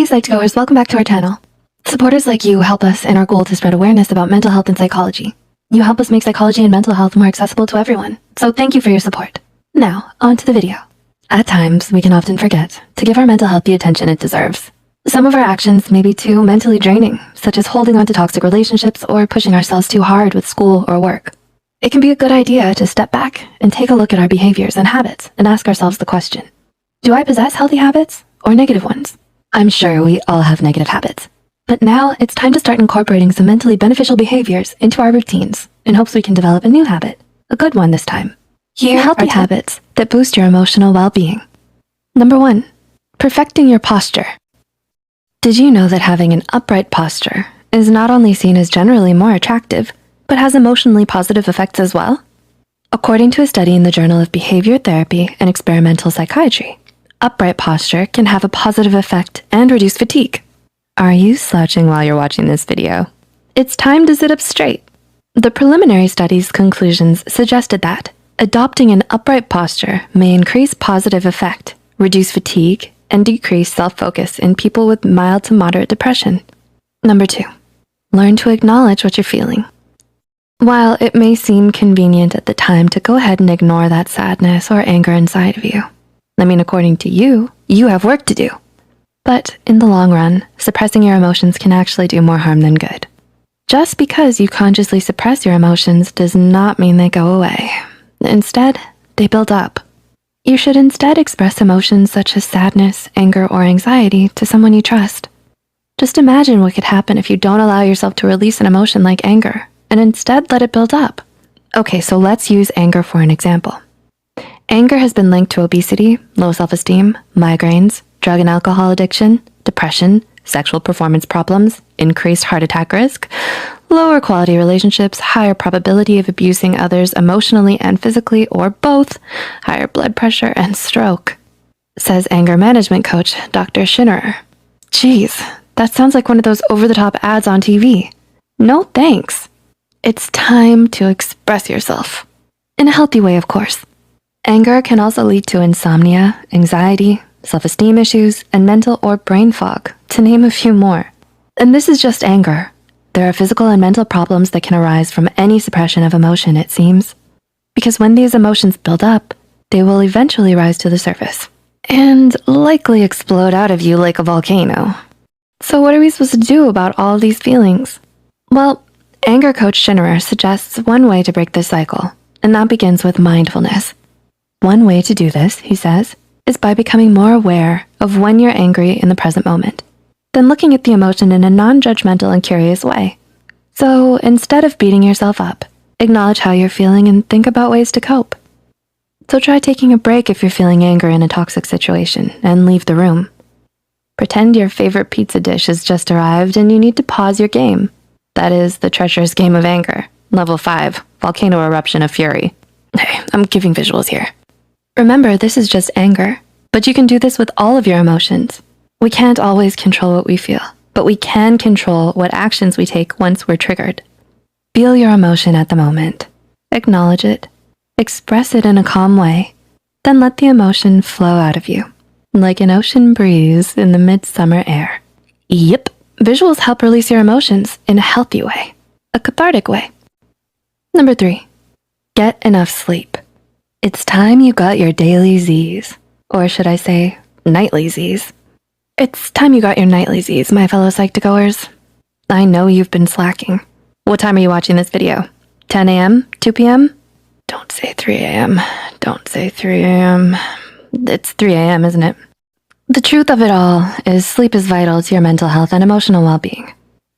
Hey Psych2Goers, welcome back to our channel. Supporters like you help us in our goal to spread awareness about mental health and psychology. You help us make psychology and mental health more accessible to everyone, so thank you for your support. Now, on to the video. At times, we can often forget to give our mental health the attention it deserves. Some of our actions may be too mentally draining, such as holding on to toxic relationships or pushing ourselves too hard with school or work. It can be a good idea to step back and take a look at our behaviors and habits and ask ourselves the question, do I possess healthy habits or negative ones? I'm sure we all have negative habits, but now it's time to start incorporating some mentally beneficial behaviors into our routines in hopes we can develop a new habit, a good one this time. Here are healthy habits that boost your emotional well-being. Number 1, perfecting your posture. Did you know that having an upright posture is not only seen as generally more attractive, but has emotionally positive effects as well? According to a study in the Journal of Behavior Therapy and Experimental Psychiatry, upright posture can have a positive effect and reduce fatigue. Are you slouching while you're watching this video? It's time to sit up straight. The preliminary study's conclusions suggested that adopting an upright posture may increase positive effect, reduce fatigue, and decrease self-focus in people with mild to moderate depression. Number 2, learn to acknowledge what you're feeling. While it may seem convenient at the time to go ahead and ignore that sadness or anger inside of you, according to you, you have work to do. But in the long run, suppressing your emotions can actually do more harm than good. Just because you consciously suppress your emotions does not mean they go away. Instead, they build up. You should instead express emotions such as sadness, anger, or anxiety to someone you trust. Just imagine what could happen if you don't allow yourself to release an emotion like anger, and instead let it build up. Okay, so let's use anger for an example. Anger has been linked to obesity, low self-esteem, migraines, drug and alcohol addiction, depression, sexual performance problems, increased heart attack risk, lower quality relationships, higher probability of abusing others emotionally and physically, or both, higher blood pressure, and stroke, says anger management coach Dr. Schinnerer. Geez, that sounds like one of those over-the-top ads on TV. No thanks. It's time to express yourself. In a healthy way, of course. Anger can also lead to insomnia, anxiety, self-esteem issues, and mental or brain fog, to name a few more. And this is just anger. There are physical and mental problems that can arise from any suppression of emotion, it seems. Because when these emotions build up, they will eventually rise to the surface and likely explode out of you like a volcano. So what are we supposed to do about all these feelings? Well, anger coach Schinnerer suggests one way to break this cycle, and that begins with mindfulness. One way to do this, he says, is by becoming more aware of when you're angry in the present moment, then looking at the emotion in a non-judgmental and curious way. So instead of beating yourself up, acknowledge how you're feeling and think about ways to cope. So try taking a break if you're feeling anger in a toxic situation and leave the room. Pretend your favorite pizza dish has just arrived and you need to pause your game. That is the treacherous game of anger, level 5, volcano eruption of fury. Hey, I'm giving visuals here. Remember, this is just anger, but you can do this with all of your emotions. We can't always control what we feel, but we can control what actions we take once we're triggered. Feel your emotion at the moment. Acknowledge it. Express it in a calm way. Then let the emotion flow out of you, like an ocean breeze in the midsummer air. Yep, visuals help release your emotions in a healthy way, a cathartic way. Number 3, get enough sleep. It's time you got your daily Z's, or should I say, nightly Z's. It's time you got your nightly Z's, my fellow Psych2Goers. I know you've been slacking. What time are you watching this video? 10 a.m., 2 p.m.? Don't say 3 a.m. Don't say 3 a.m. It's 3 a.m., isn't it? The truth of it all is sleep is vital to your mental health and emotional well-being.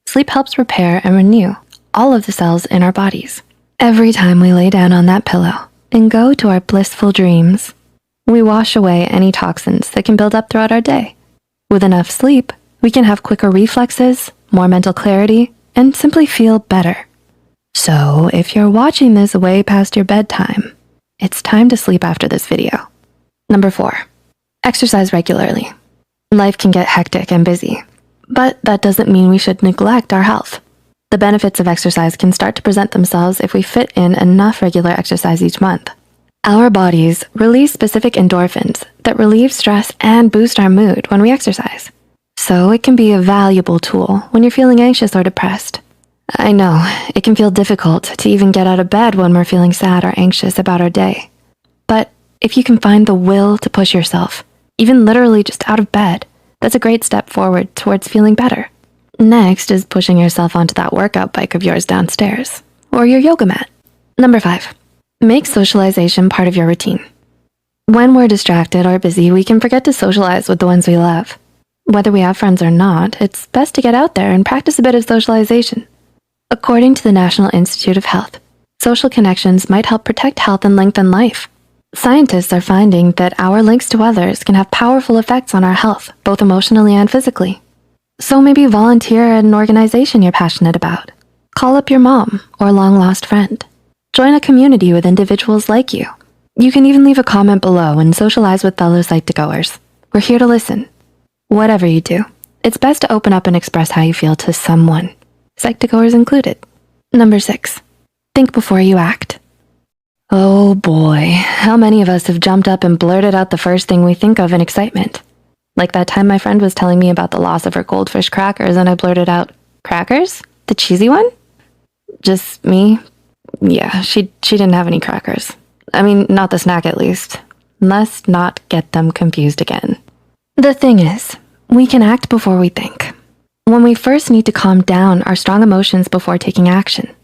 Sleep helps repair and renew all of the cells in our bodies. Every time we lay down on that pillow and go to our blissful dreams, we wash away any toxins that can build up throughout our day. With enough sleep, we can have quicker reflexes, more mental clarity, and simply feel better. So if you're watching this way past your bedtime, it's time to sleep after this video. Number 4, exercise regularly. Life can get hectic and busy, but that doesn't mean we should neglect our health. The benefits of exercise can start to present themselves if we fit in enough regular exercise each month. Our bodies release specific endorphins that relieve stress and boost our mood when we exercise. So it can be a valuable tool when you're feeling anxious or depressed. I know, it can feel difficult to even get out of bed when we're feeling sad or anxious about our day. But if you can find the will to push yourself, even literally just out of bed, that's a great step forward towards feeling better. Next is pushing yourself onto that workout bike of yours downstairs, or your yoga mat. Number 5, make socialization part of your routine. When we're distracted or busy, we can forget to socialize with the ones we love. Whether we have friends or not, it's best to get out there and practice a bit of socialization. According to the National Institute of Health, social connections might help protect health and lengthen life. Scientists are finding that our links to others can have powerful effects on our health, both emotionally and physically. So maybe volunteer at an organization you're passionate about. Call up your mom or long-lost friend. Join a community with individuals like you. You can even leave a comment below and socialize with fellow Psych2Goers. We're here to listen. Whatever you do, it's best to open up and express how you feel to someone, Psych2Goers included. Number 6, think before you act. Oh boy, how many of us have jumped up and blurted out the first thing we think of in excitement? Like that time my friend was telling me about the loss of her goldfish crackers and I blurted out, "Crackers? The cheesy one?" Just me? Yeah, she didn't have any crackers. I mean, not the snack at least. Let's not get them confused again. The thing is, we can act before we think. When we first need to calm down our strong emotions before taking action.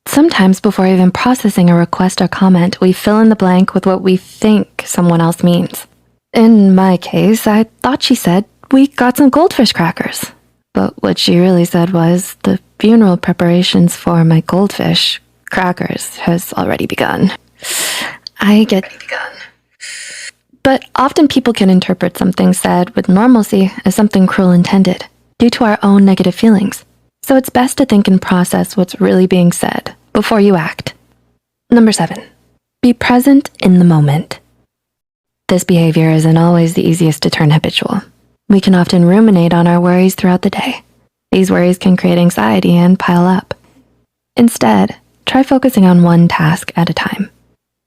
Sometimes before even processing a request or comment, we fill in the blank with what we think someone else means. In my case, I thought she said, "We got some goldfish crackers." But what she really said was, "The funeral preparations for my goldfish crackers has already begun." But often people can interpret something said with normalcy as something cruel intended due to our own negative feelings. So it's best to think and process what's really being said before you act. Number 7, be present in the moment. This behavior isn't always the easiest to turn habitual. We can often ruminate on our worries throughout the day. These worries can create anxiety and pile up. Instead, try focusing on one task at a time.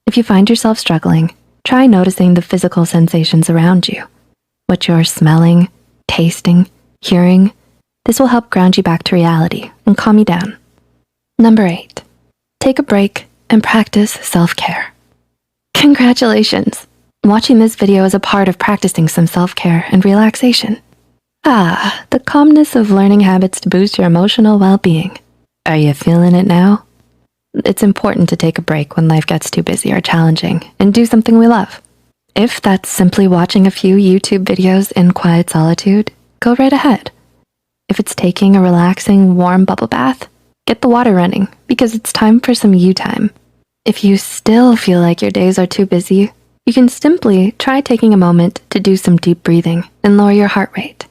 If you find yourself struggling, try noticing the physical sensations around you, what you're smelling, tasting, hearing. This will help ground you back to reality and calm you down. Number 8, take a break and practice self-care. Congratulations! Watching this video is a part of practicing some self-care and relaxation. The calmness of learning habits to boost your emotional well-being. Are you feeling it now? It's important to take a break when life gets too busy or challenging and do something we love. If that's simply watching a few YouTube videos in quiet solitude, go right ahead. If it's taking a relaxing, warm bubble bath, get the water running because it's time for some you time. If you still feel like your days are too busy, you can simply try taking a moment to do some deep breathing and lower your heart rate.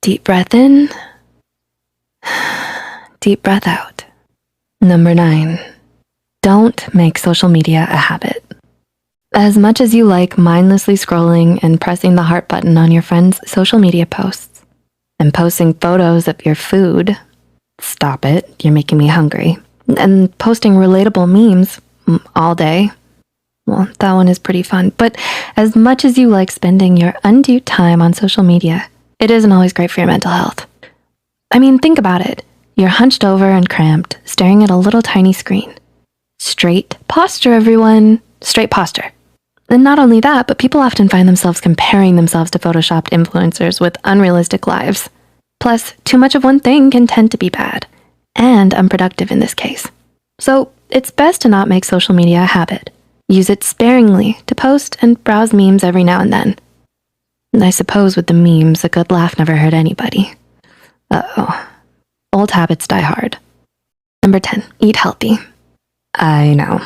Deep breath in, deep breath out. Number 9, don't make social media a habit. As much as you like mindlessly scrolling and pressing the heart button on your friends' social media posts and posting photos of your food, stop it, you're making me hungry, and posting relatable memes all day, well, that one is pretty fun. But as much as you like spending your undue time on social media, it isn't always great for your mental health. I mean, think about it. You're hunched over and cramped, staring at a little tiny screen. Straight posture, everyone. Straight posture. And not only that, but people often find themselves comparing themselves to photoshopped influencers with unrealistic lives. Plus, too much of one thing can tend to be bad, and unproductive in this case. So it's best to not make social media a habit. Use it sparingly to post and browse memes every now and then. And I suppose with the memes, a good laugh never hurt anybody. Uh-oh. Old habits die hard. Number 10, eat healthy. I know,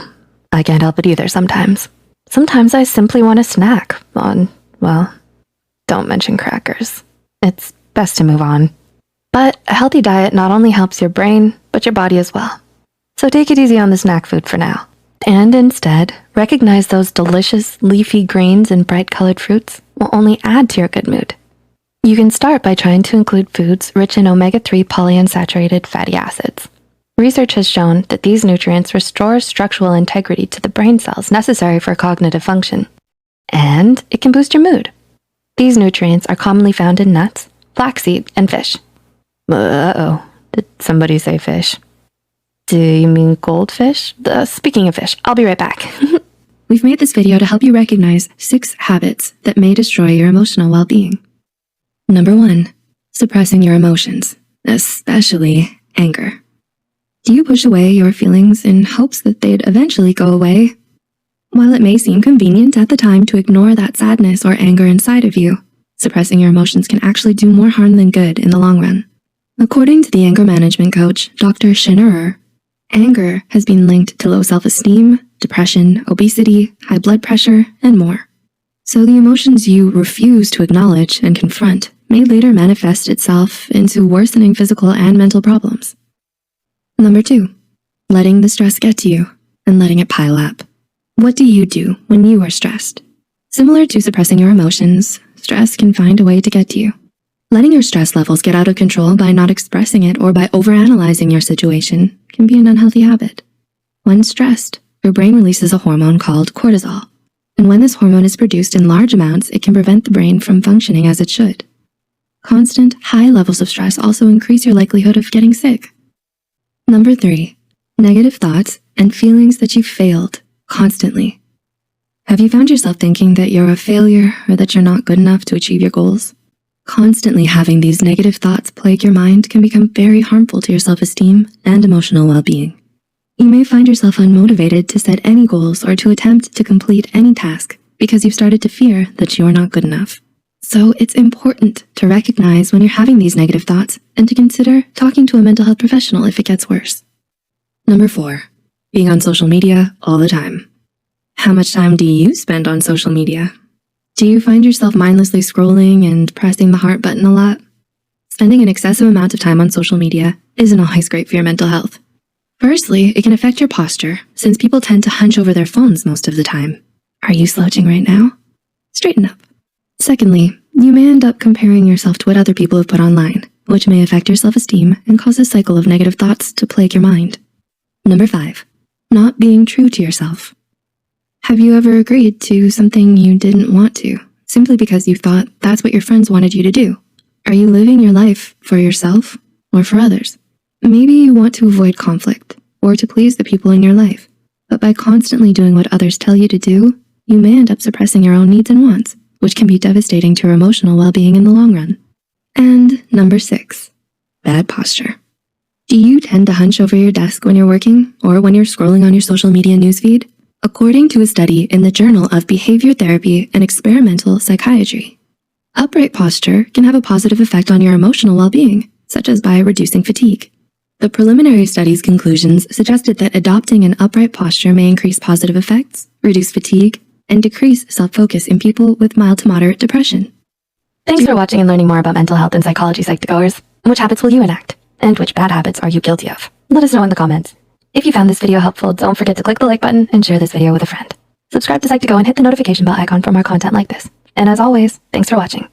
I can't help it either sometimes. Sometimes I simply want a snack on, well, don't mention crackers. It's best to move on. But a healthy diet not only helps your brain, but your body as well. So take it easy on the snack food for now. And instead, recognize those delicious leafy greens and bright-colored fruits will only add to your good mood. You can start by trying to include foods rich in omega-3 polyunsaturated fatty acids. Research has shown that these nutrients restore structural integrity to the brain cells necessary for cognitive function. And it can boost your mood. These nutrients are commonly found in nuts, flaxseed, and fish. Uh-oh, did somebody say fish? Do you mean goldfish? Speaking of fish, I'll be right back. We've made this video to help you recognize 6 habits that may destroy your emotional well-being. Number 1, suppressing your emotions, especially anger. Do you push away your feelings in hopes that they'd eventually go away? While it may seem convenient at the time to ignore that sadness or anger inside of you, suppressing your emotions can actually do more harm than good in the long run. According to the anger management coach, Dr. Schinnerer, anger has been linked to low self-esteem, depression, obesity, high blood pressure, and more. So the emotions you refuse to acknowledge and confront may later manifest itself into worsening physical and mental problems. Number 2, letting the stress get to you and letting it pile up. What do you do when you are stressed? Similar to suppressing your emotions, stress can find a way to get to you. Letting your stress levels get out of control by not expressing it or by overanalyzing your situation can be an unhealthy habit. When stressed, your brain releases a hormone called cortisol. And when this hormone is produced in large amounts, it can prevent the brain from functioning as it should. Constant, high levels of stress also increase your likelihood of getting sick. Number 3, negative thoughts and feelings that you failed constantly. Have you found yourself thinking that you're a failure or that you're not good enough to achieve your goals? Constantly having these negative thoughts plague your mind can become very harmful to your self-esteem and emotional well-being. You may find yourself unmotivated to set any goals or to attempt to complete any task because you've started to fear that you're not good enough. So it's important to recognize when you're having these negative thoughts and to consider talking to a mental health professional if it gets worse. Number 4, being on social media all the time. How much time do you spend on social media? Do you find yourself mindlessly scrolling and pressing the heart button a lot? Spending an excessive amount of time on social media isn't always great for your mental health. Firstly, it can affect your posture, since people tend to hunch over their phones most of the time. Are you slouching right now? Straighten up. Secondly, you may end up comparing yourself to what other people have put online, which may affect your self-esteem and cause a cycle of negative thoughts to plague your mind. Number 5, not being true to yourself. Have you ever agreed to something you didn't want to, simply because you thought that's what your friends wanted you to do? Are you living your life for yourself or for others? Maybe you want to avoid conflict or to please the people in your life, but by constantly doing what others tell you to do, you may end up suppressing your own needs and wants, which can be devastating to your emotional well-being in the long run. And number 6, bad posture. Do you tend to hunch over your desk when you're working or when you're scrolling on your social media newsfeed? According to a study in the Journal of Behavior Therapy and Experimental Psychiatry, upright posture can have a positive effect on your emotional well-being, such as by reducing fatigue. The preliminary study's conclusions suggested that adopting an upright posture may increase positive effects, reduce fatigue, and decrease self-focus in people with mild to moderate depression. Thanks for watching and learning more about mental health and psychology, Psych2Goers. Which habits will you enact? And which bad habits are you guilty of? Let us know in the comments. If you found this video helpful, don't forget to click the like button and share this video with a friend. Subscribe to Psych2Go and hit the notification bell icon for more content like this. And as always, thanks for watching.